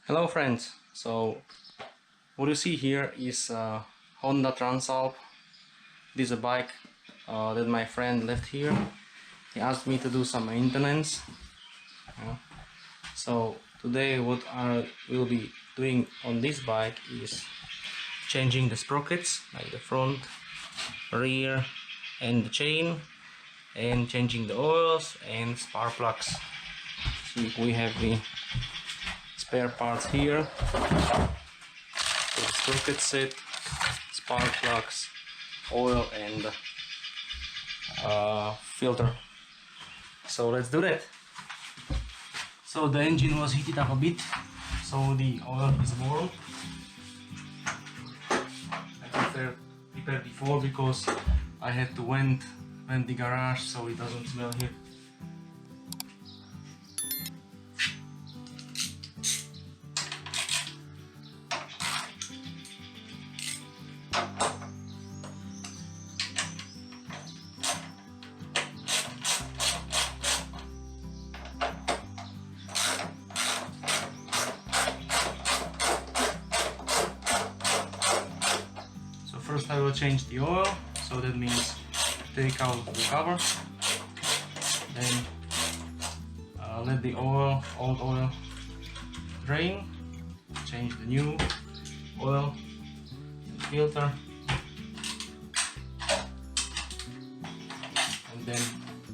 Hello friends, so what you see here is Honda Transalp. This is a bike that my friend left here. He asked me to do some maintenance. So today what I will be doing on this bike is changing the sprockets, like the front, rear and the chain, and changing the oils and spark plugs. See, we have the spare parts here. So the sprocket set, spark plugs, oil and filter. So let's do that. So the engine was heated up a bit, so the oil is warm. I prepared before because I had to vent the garage so it doesn't smell here. First I will change the oil, so that means take out the cover, then let the old oil drain, change the new oil and filter, and then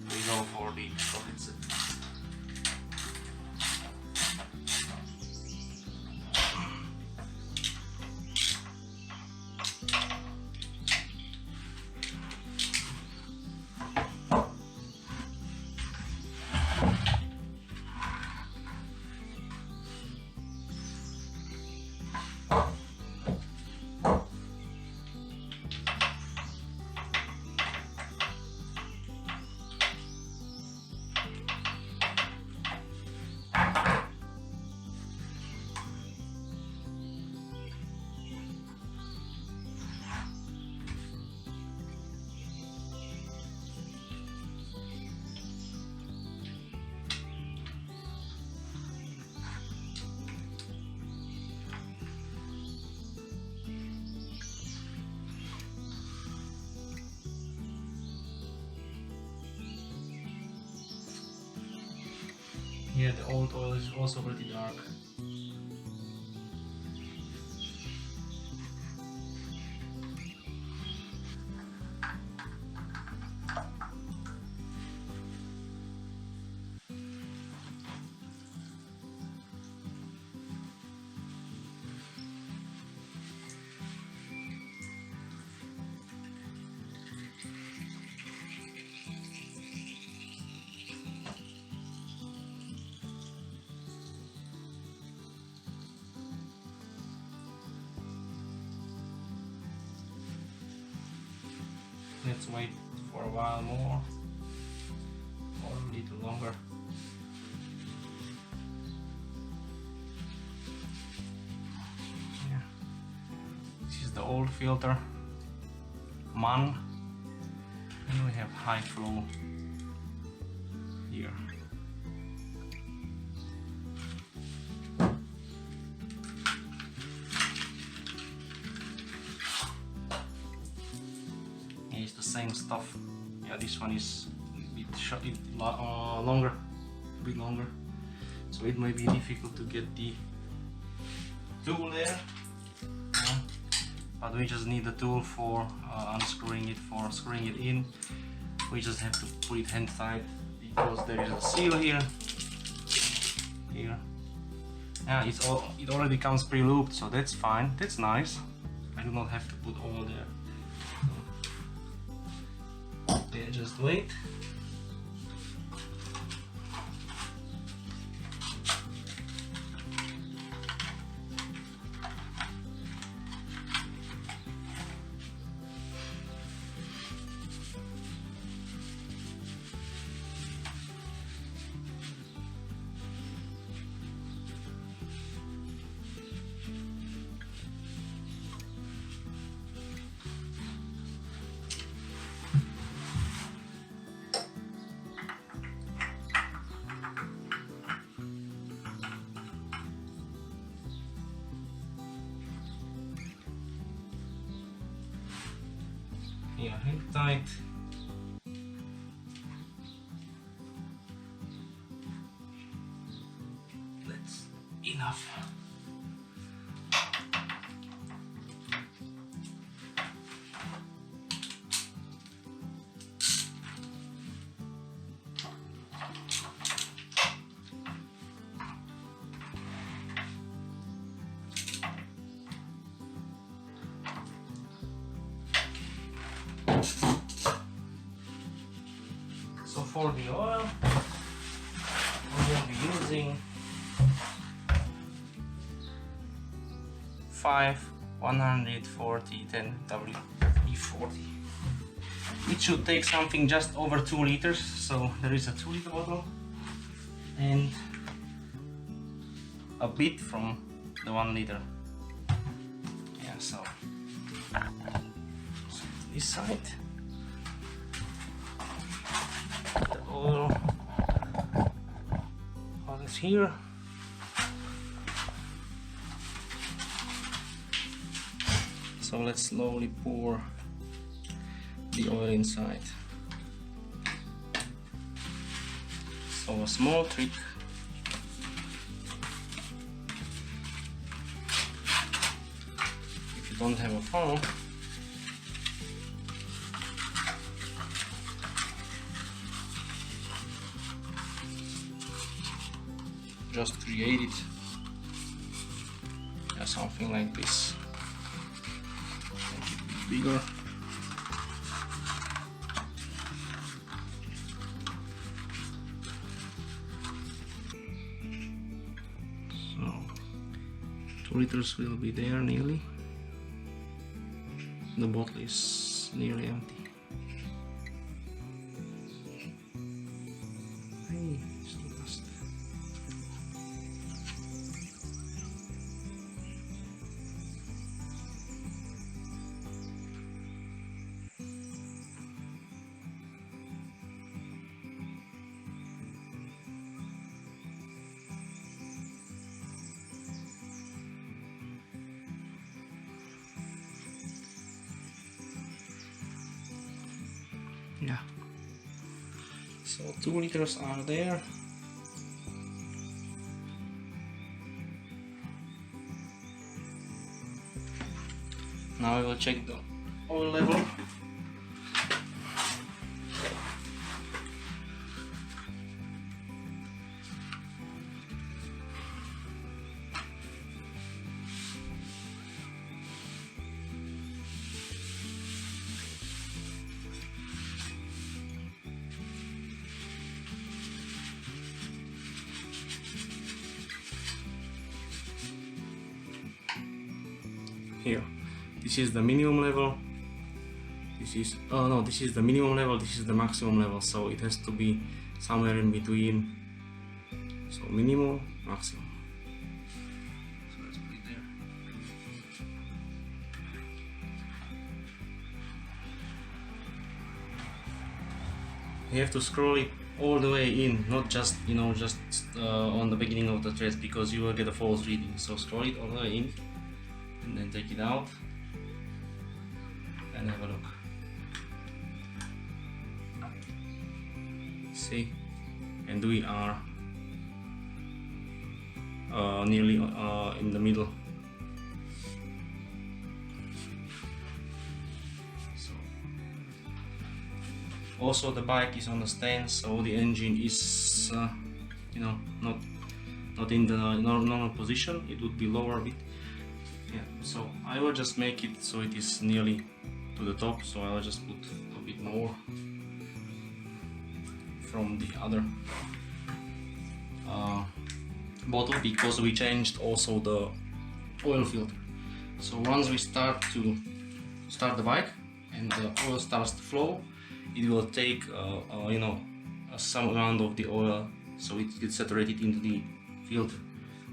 we go for the sprocket set. Yeah, the old oil is also pretty dark. Let's wait for a while more, or a little longer. Yeah. This is the old filter, MAN, and we have high flow here. It's the same stuff. Yeah, this one is a bit longer, a bit longer, so it may be difficult to get the tool there. Yeah. But we just need the tool for unscrewing it, for screwing it in. We just have to put it hand tight because there is a seal here. Yeah, it already comes pre-looped, so that's fine. That's nice. I do not have to put oil there. Yeah, just wait. here hang tight. That's enough. So for the oil, we will be using 140 WE40. It should take something just over 2 liters, so there is a 2-liter bottle and a bit from the 1 liter. Yeah, so this side. The oil is here. So let's slowly pour the oil inside. So a small trick. If you don't have a funnel, just create it, yeah, something like this, make it a bit bigger. So 2 liters will be there nearly. The bottle is nearly empty. Hey, still dust. Yeah, so 2 liters are there. Now I will check the oil level. Here, this is the minimum level. This is this is the minimum level, this is the maximum level, so it has to be somewhere in between. So minimum, maximum. So let's put it there. You have to scroll it all the way in, not just on the beginning of the thread, because you will get a false reading. So scroll it all the way in and then take it out and have a look. See, and we are nearly in the middle. So also the bike is on the stand, so the engine is not in the normal position. It would be lower a bit. Yeah, so I will just make it so it is nearly to the top, so I will just put a bit more from the other bottle, because we changed also the oil filter. So once we start the bike and the oil starts to flow, it will take some amount of the oil, so it gets saturated into the filter.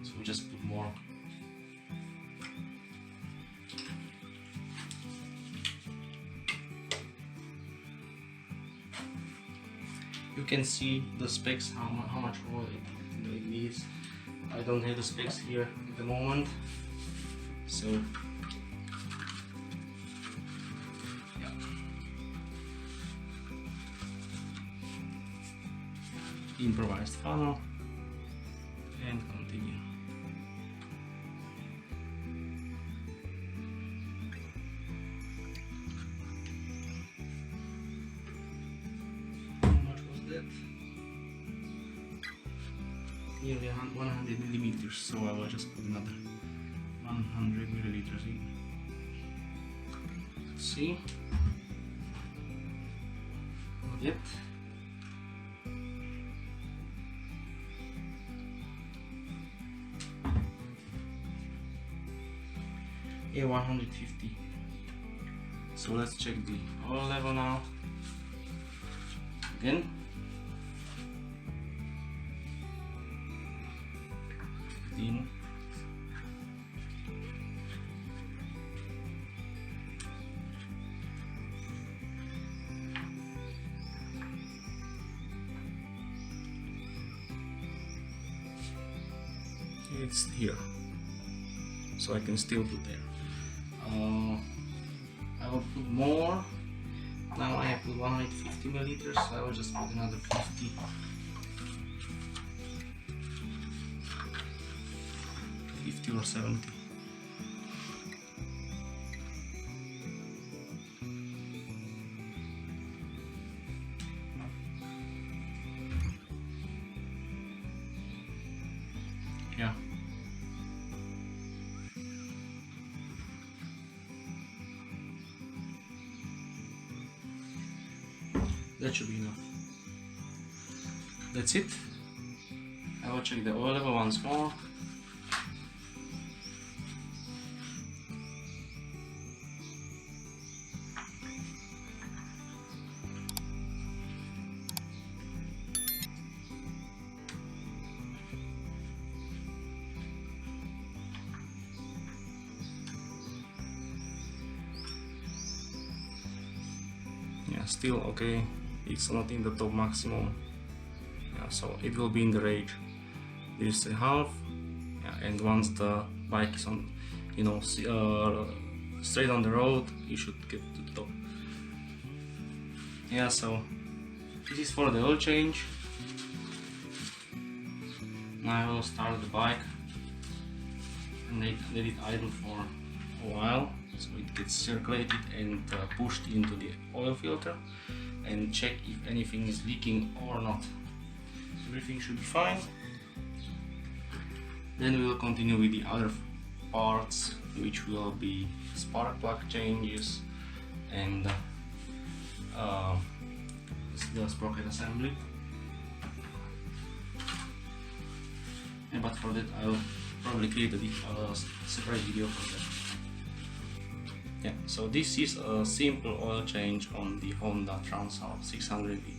So we just put more. You can see the specs, how much oil it needs. I don't have the specs here at the moment, so yeah. improvised funnel and continue. How much was that? Nearly 100 millimeters, so I will just put another 100 milliliters in. Let's see. Not yet. Yeah, 150. So let's check the oil level now. Again. In. It's here, so I can still put there. I will put more. Now I have put 150 milliliters, so I will just put another 50. 50 or 70. Yeah. That should be enough. That's it. I will check the oil level once more. Yeah, still okay. It's not in the top maximum. Yeah, so it will be in the range. This is half. Yeah, and once the bike is on, straight on the road, you should get to the top. Yeah, so this is for the oil change. Now I will start the bike and let it idle for a while, so it gets circulated and pushed into the oil filter, and check if anything is leaking or not. Everything should be fine. Then we will continue with the other parts, which will be spark plug changes and the sprocket assembly. Yeah, but for that I will probably create a separate video for that. Yeah, so this is a simple oil change on the Honda Transalp 600V.